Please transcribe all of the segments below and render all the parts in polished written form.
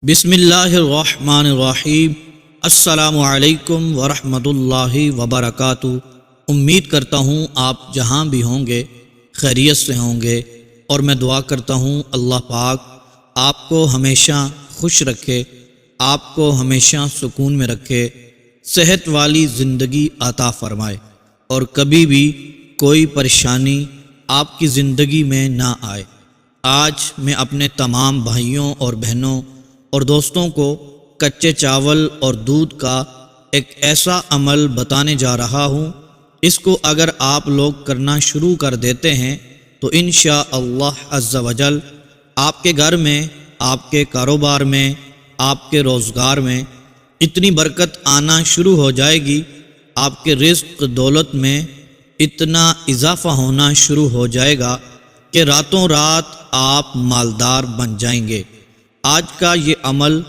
بسم اللہ الرحمن الرحیم۔ السلام علیکم ورحمۃ اللہ وبرکاتہ۔ امید کرتا ہوں آپ جہاں بھی ہوں گے خیریت سے ہوں گے، اور میں دعا کرتا ہوں اللہ پاک آپ کو ہمیشہ خوش رکھے، آپ کو ہمیشہ سکون میں رکھے، صحت والی زندگی عطا فرمائے، اور کبھی بھی کوئی پریشانی آپ کی زندگی میں نہ آئے۔ آج میں اپنے تمام بھائیوں اور بہنوں اور دوستوں کو کچے چاول اور دودھ کا ایک ایسا عمل بتانے جا رہا ہوں، اس کو اگر آپ لوگ کرنا شروع کر دیتے ہیں تو انشاءاللہ عز و جل آپ کے گھر میں، آپ کے کاروبار میں، آپ کے روزگار میں اتنی برکت آنا شروع ہو جائے گی، آپ کے رزق دولت میں اتنا اضافہ ہونا شروع ہو جائے گا کہ راتوں رات آپ مالدار بن جائیں گے۔ آج کا یہ عمل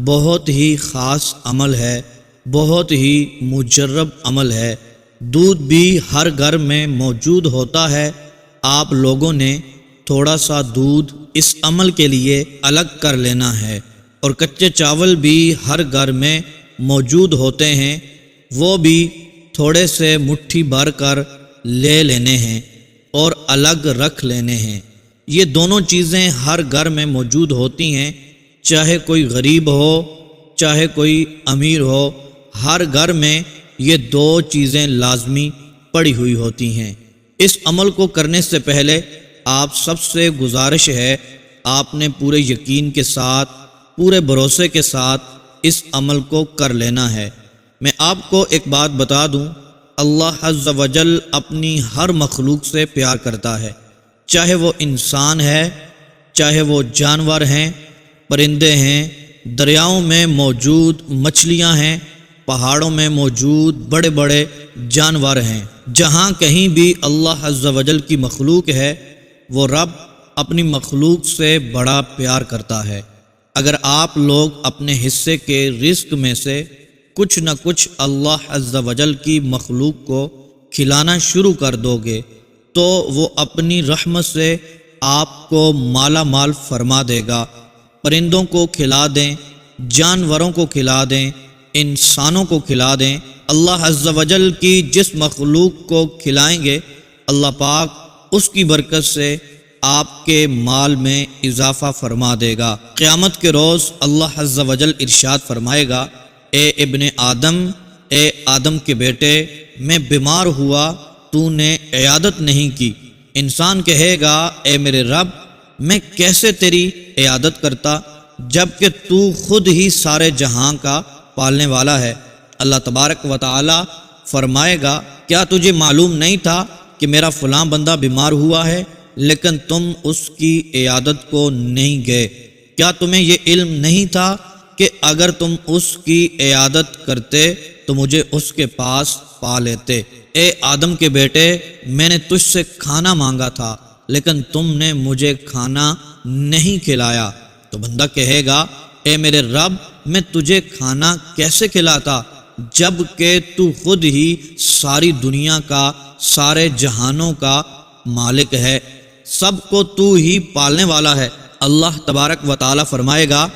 بہت ہی خاص عمل ہے، بہت ہی مجرب عمل ہے۔ دودھ بھی ہر گھر میں موجود ہوتا ہے، آپ لوگوں نے تھوڑا سا دودھ اس عمل کے لیے الگ کر لینا ہے، اور کچے چاول بھی ہر گھر میں موجود ہوتے ہیں، وہ بھی تھوڑے سے مٹھی بھر کر لے لینے ہیں اور الگ رکھ لینے ہیں۔ یہ دونوں چیزیں ہر گھر میں موجود ہوتی ہیں، چاہے کوئی غریب ہو چاہے کوئی امیر ہو، ہر گھر میں یہ دو چیزیں لازمی پڑی ہوئی ہوتی ہیں۔ اس عمل کو کرنے سے پہلے آپ سب سے گزارش ہے، آپ نے پورے یقین کے ساتھ، پورے بھروسے کے ساتھ اس عمل کو کر لینا ہے۔ میں آپ کو ایک بات بتا دوں، اللہ عز و جل اپنی ہر مخلوق سے پیار کرتا ہے، چاہے وہ انسان ہے، چاہے وہ جانور ہیں، پرندے ہیں، دریاؤں میں موجود مچھلیاں ہیں، پہاڑوں میں موجود بڑے بڑے جانور ہیں۔ جہاں کہیں بھی اللہ عز و جل کی مخلوق ہے، وہ رب اپنی مخلوق سے بڑا پیار کرتا ہے۔ اگر آپ لوگ اپنے حصے کے رزق میں سے کچھ نہ کچھ اللہ عز و جل کی مخلوق کو کھلانا شروع کر دو گے تو وہ اپنی رحمت سے آپ کو مالا مال فرما دے گا۔ پرندوں کو کھلا دیں، جانوروں کو کھلا دیں، انسانوں کو کھلا دیں۔ اللہ عز و جل کی جس مخلوق کو کھلائیں گے، اللہ پاک اس کی برکت سے آپ کے مال میں اضافہ فرما دے گا۔ قیامت کے روز اللہ عز و جل ارشاد فرمائے گا، اے ابن آدم، اے آدم کے بیٹے، میں بیمار ہوا، تو نے عیادت نہیں کی۔ انسان کہے گا، اے میرے رب، میں کیسے تیری عیادت کرتا جب کہ تو خود ہی سارے جہاں کا پالنے والا ہے۔ اللہ تبارک و تعالی فرمائے گا، کیا تجھے معلوم نہیں تھا کہ میرا فلاں بندہ بیمار ہوا ہے، لیکن تم اس کی عیادت کو نہیں گئے؟ کیا تمہیں یہ علم نہیں تھا کہ اگر تم اس کی عیادت کرتے تو مجھے اس کے پاس پا لیتے؟ اے آدم کے بیٹے، میں نے تجھ سے کھانا مانگا تھا، لیکن تم نے مجھے کھانا نہیں کھلایا۔ تو بندہ کہے گا، اے میرے رب، میں تجھے کھانا کیسے کھلاتا جب کہ تو خود ہی ساری دنیا کا، سارے جہانوں کا مالک ہے، سب کو تو ہی پالنے والا ہے۔ اللہ تبارک و تعالی فرمائے گا،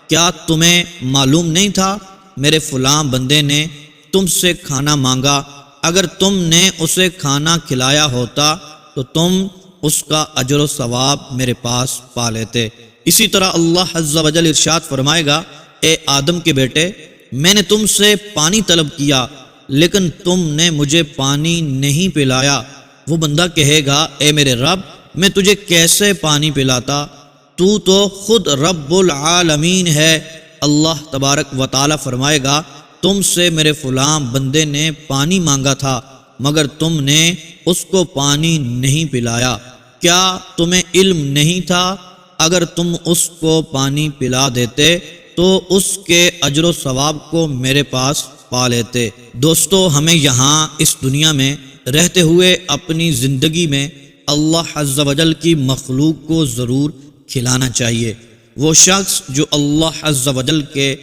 کیا تمہیں معلوم نہیں تھا میرے فلاں بندے نے تم سے کھانا مانگا، اگر تم نے اسے کھانا کھلایا ہوتا تو تم اس کا اجر و ثواب میرے پاس پا لیتے۔ اسی طرح اللہ عز و جل ارشاد فرمائے گا، اے آدم کے بیٹے، میں نے تم سے پانی طلب کیا لیکن تم نے مجھے پانی نہیں پلایا۔ وہ بندہ کہے گا، اے میرے رب، میں تجھے کیسے پانی پلاتا، تو خود رب العالمین ہے۔ اللہ تبارک و تعالی فرمائے گا، تم سے میرے فلاں بندے نے پانی مانگا تھا مگر تم نے اس کو پانی نہیں پلایا۔ کیا تمہیں علم نہیں تھا اگر تم اس کو پانی پلا دیتے تو اس کے اجر و ثواب کو میرے پاس پا لیتے؟ دوستو، ہمیں یہاں اس دنیا میں رہتے ہوئے اپنی زندگی میں اللہ عز و جل کی مخلوق کو ضرور کھلانا چاہیے۔ وہ شخص جو اللہ عز و جل کے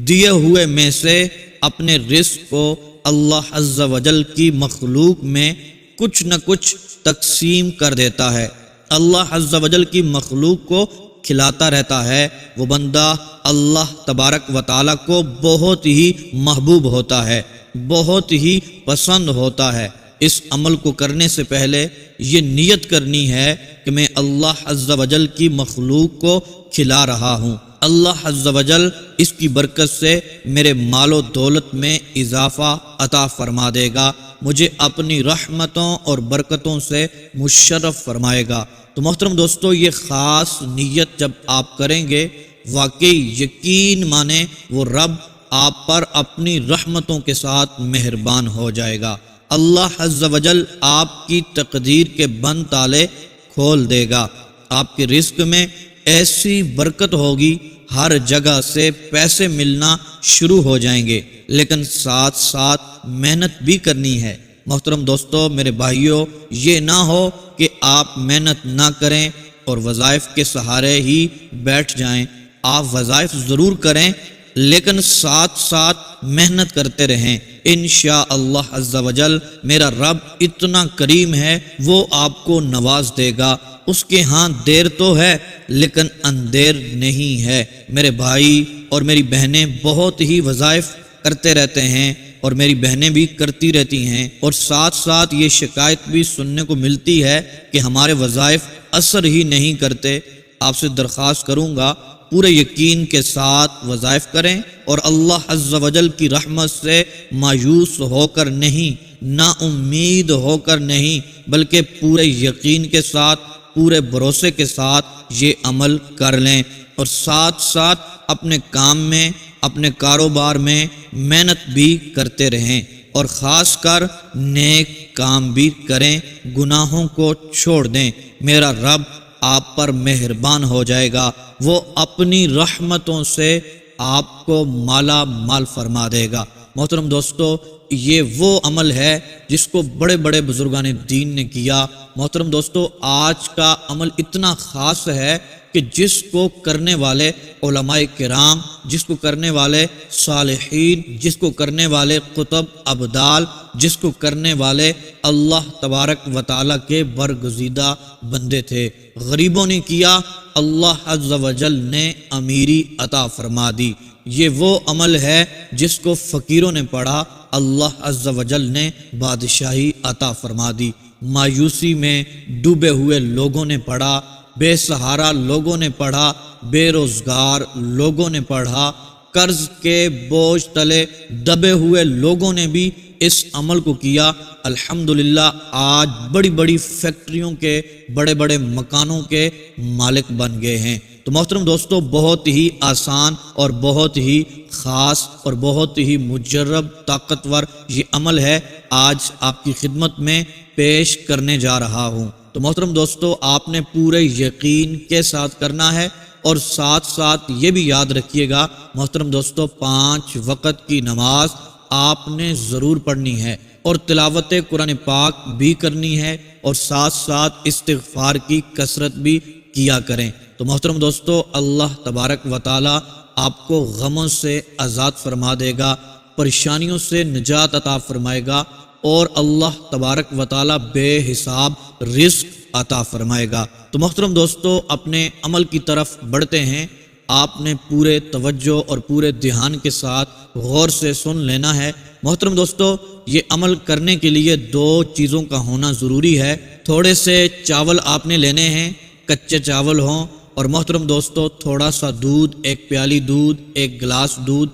دیے ہوئے میں سے اپنے رزق کو اللہ عز و جل کی مخلوق میں کچھ نہ کچھ تقسیم کر دیتا ہے، اللہ عز و جل کی مخلوق کو کھلاتا رہتا ہے وہ بندہ اللہ تبارک و تعالیٰ کو بہت ہی محبوب ہوتا ہے، بہت ہی پسند ہوتا ہے۔ اس عمل کو کرنے سے پہلے یہ نیت کرنی ہے کہ میں اللہ عز و جل کی مخلوق کو کھلا رہا ہوں، اللہ عز و جل اس کی برکت سے میرے مال و دولت میں اضافہ عطا فرما دے گا، مجھے اپنی رحمتوں اور برکتوں سے مشرف فرمائے گا۔ تو محترم دوستو، یہ خاص نیت جب آپ کریں گے، واقعی یقین مانیں وہ رب آپ پر اپنی رحمتوں کے ساتھ مہربان ہو جائے گا۔ اللہ عز و جل آپ کی تقدیر کے بند تالے کھول دے گا، آپ کے رزق میں ایسی برکت ہوگی، ہر جگہ سے پیسے ملنا شروع ہو جائیں گے، لیکن ساتھ ساتھ محنت بھی کرنی ہے۔ محترم دوستو، میرے بھائیوں، یہ نہ ہو کہ آپ محنت نہ کریں اور وظائف کے سہارے ہی بیٹھ جائیں۔ آپ وظائف ضرور کریں لیکن ساتھ ساتھ محنت کرتے رہیں۔ انشاءاللہ عز و جل میرا رب اتنا کریم ہے، وہ آپ کو نواز دے گا۔ اس کے ہاں دیر تو ہے لیکن اندیر نہیں ہے۔ میرے بھائی اور میری بہنیں بہت ہی وظائف کرتے رہتے ہیں اور میری بہنیں بھی کرتی رہتی ہیں، اور ساتھ ساتھ یہ شکایت بھی سننے کو ملتی ہے کہ ہمارے وظائف اثر ہی نہیں کرتے۔ آپ سے درخواست کروں گا پورے یقین کے ساتھ وظائف کریں اور اللہ عز و جل کی رحمت سے مایوس ہو کر نہیں، نا امید ہو کر نہیں، بلکہ پورے یقین کے ساتھ، پورے بھروسے کے ساتھ یہ عمل کر لیں، اور ساتھ ساتھ اپنے کام میں، اپنے کاروبار میں محنت بھی کرتے رہیں، اور خاص کر نیک کام بھی کریں، گناہوں کو چھوڑ دیں۔ میرا رب آپ پر مہربان ہو جائے گا، وہ اپنی رحمتوں سے آپ کو مالا مال فرما دے گا۔ محترم دوستو، یہ وہ عمل ہے جس کو بڑے بڑے بزرگان دین نے کیا۔ محترم دوستو، آج کا عمل اتنا خاص ہے کہ جس کو کرنے والے علماء کرام، جس کو کرنے والے صالحین، جس کو کرنے والے قطب ابدال، جس کو کرنے والے اللہ تبارک و تعالیٰ کے برگزیدہ بندے تھے، غریبوں نے کیا، اللہ عز و جل نے امیری عطا فرما دی۔ یہ وہ عمل ہے جس کو فقیروں نے پڑھا، اللہ عز و جل نے بادشاہی عطا فرما دی۔ مایوسی میں ڈوبے ہوئے لوگوں نے پڑھا، بے سہارا لوگوں نے پڑھا، بے روزگار لوگوں نے پڑھا، قرض کے بوجھ تلے دبے ہوئے لوگوں نے بھی اس عمل کو کیا۔ الحمدللہ آج بڑی بڑی فیکٹریوں کے، بڑے بڑے مکانوں کے مالک بن گئے ہیں۔ تو محترم دوستو، بہت ہی آسان اور بہت ہی خاص اور بہت ہی مجرب طاقتور یہ عمل ہے، آج آپ کی خدمت میں پیش کرنے جا رہا ہوں۔ تو محترم دوستو، آپ نے پورے یقین کے ساتھ کرنا ہے، اور ساتھ ساتھ یہ بھی یاد رکھیے گا محترم دوستو، 5 وقت کی نماز آپ نے ضرور پڑھنی ہے، اور تلاوت قرآن پاک بھی کرنی ہے، اور ساتھ ساتھ استغفار کی کثرت بھی کیا کریں۔ تو محترم دوستو، اللہ تبارک و تعالی آپ کو غموں سے آزاد فرما دے گا، پریشانیوں سے نجات عطا فرمائے گا، اور اللہ تبارک و تعالی بے حساب رزق عطا فرمائے گا۔ تو محترم دوستو، اپنے عمل کی طرف بڑھتے ہیں۔ آپ نے پورے توجہ اور پورے دھیان کے ساتھ غور سے سن لینا ہے۔ محترم دوستو، یہ عمل کرنے کے لیے 2 چیزوں کا ہونا ضروری ہے۔ تھوڑے سے چاول آپ نے لینے ہیں، کچے چاول ہوں، اور محترم دوستو تھوڑا سا دودھ، 1 پیالی دودھ، 1 گلاس دودھ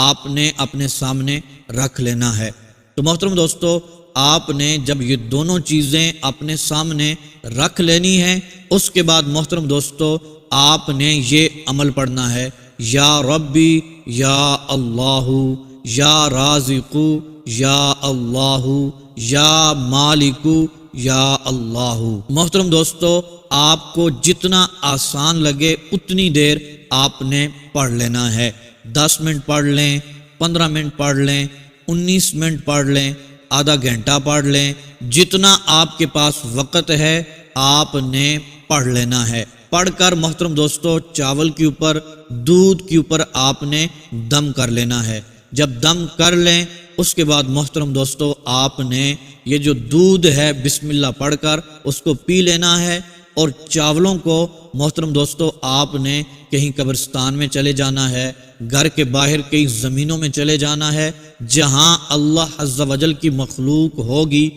آپ نے اپنے سامنے رکھ لینا ہے۔ تو محترم دوستو، آپ نے جب یہ دونوں چیزیں اپنے سامنے رکھ لینی ہیں، اس کے بعد محترم دوستو آپ نے یہ عمل پڑھنا ہے، یا ربی یا اللہ، یا رازق یا اللہ، یا مالک یا اللہ۔ محترم دوستو، آپ کو جتنا آسان لگے اتنی دیر آپ نے پڑھ لینا ہے۔ 10 منٹ پڑھ لیں، 15 منٹ پڑھ لیں، 19 منٹ پڑھ لیں، آدھا گھنٹہ پڑھ لیں، جتنا آپ کے پاس وقت ہے آپ نے پڑھ لینا ہے۔ پڑھ کر محترم دوستو چاول کے اوپر، دودھ کے اوپر آپ نے دم کر لینا ہے۔ جب دم کر لیں اس کے بعد محترم دوستو آپ نے یہ جو دودھ ہے بسم اللہ پڑھ کر اس کو پی لینا ہے، اور چاولوں کو محترم دوستو آپ نے کہیں قبرستان میں چلے جانا ہے، گھر کے باہر کئی زمینوں میں چلے جانا ہے، جہاں اللہ عز و جل کی مخلوق ہوگی،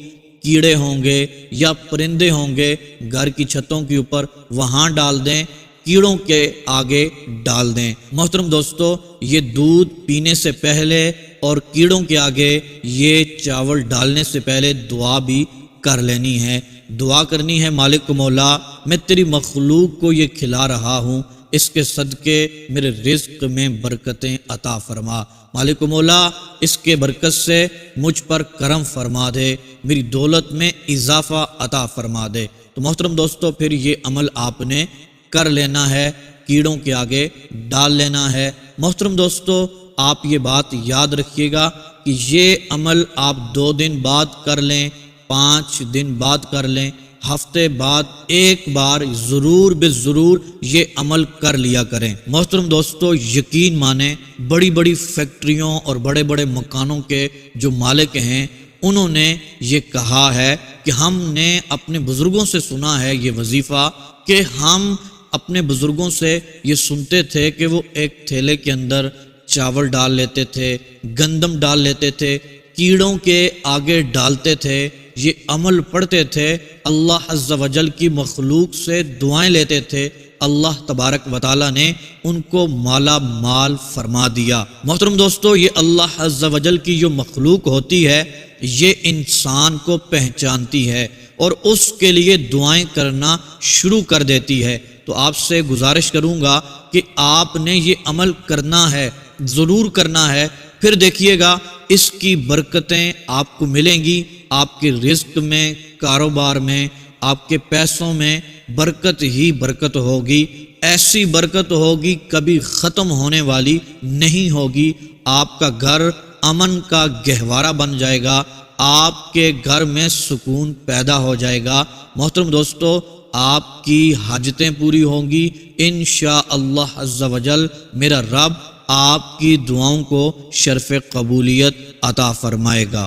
کیڑے ہوں گے یا پرندے ہوں گے، گھر کی چھتوں کے اوپر وہاں ڈال دیں، کیڑوں کے آگے ڈال دیں۔ محترم دوستو، یہ دودھ پینے سے پہلے اور کیڑوں کے آگے یہ چاول ڈالنے سے پہلے دعا بھی کر لینی ہے۔ دعا کرنی ہے، مالک مولا میں تیری مخلوق کو یہ کھلا رہا ہوں، اس کے صدقے میرے رزق میں برکتیں عطا فرما، مالک مولا اس کے برکت سے مجھ پر کرم فرما دے، میری دولت میں اضافہ عطا فرما دے۔ تو محترم دوستو، پھر یہ عمل آپ نے کر لینا ہے، کیڑوں کے آگے ڈال لینا ہے۔ محترم دوستو، آپ یہ بات یاد رکھیے گا کہ یہ عمل آپ 2 دن بعد کر لیں، 5 دن بعد کر لیں، ہفتے بعد ایک بار ضرور بے ضرور یہ عمل کر لیا کریں۔ محترم دوستو، یقین مانیں، بڑی بڑی فیکٹریوں اور بڑے بڑے مکانوں کے جو مالک ہیں، انہوں نے یہ کہا ہے کہ ہم نے اپنے بزرگوں سے سنا ہے یہ وظیفہ، کہ ہم اپنے بزرگوں سے یہ سنتے تھے کہ وہ ایک تھیلے کے اندر چاول ڈال لیتے تھے، گندم ڈال لیتے تھے، کیڑوں کے آگے ڈالتے تھے، یہ عمل پڑھتے تھے، اللہ عز و جل کی مخلوق سے دعائیں لیتے تھے، اللہ تبارک و تعالی نے ان کو مالا مال فرما دیا۔ محترم دوستو، یہ اللہ عز و جل کی جو مخلوق ہوتی ہے، یہ انسان کو پہچانتی ہے اور اس کے لیے دعائیں کرنا شروع کر دیتی ہے۔ تو آپ سے گزارش کروں گا کہ آپ نے یہ عمل کرنا ہے، ضرور کرنا ہے، پھر دیکھیے گا اس کی برکتیں آپ کو ملیں گی، آپ کے رزق میں، کاروبار میں، آپ کے پیسوں میں برکت ہی برکت ہوگی، ایسی برکت ہوگی کبھی ختم ہونے والی نہیں ہوگی۔ آپ کا گھر امن کا گہوارہ بن جائے گا، آپ کے گھر میں سکون پیدا ہو جائے گا۔ محترم دوستو، آپ کی حاجتیں پوری ہوں گی انشاءاللہ عز و جل، میرا رب آپ کی دعاؤں کو شرف قبولیت عطا فرمائے گا۔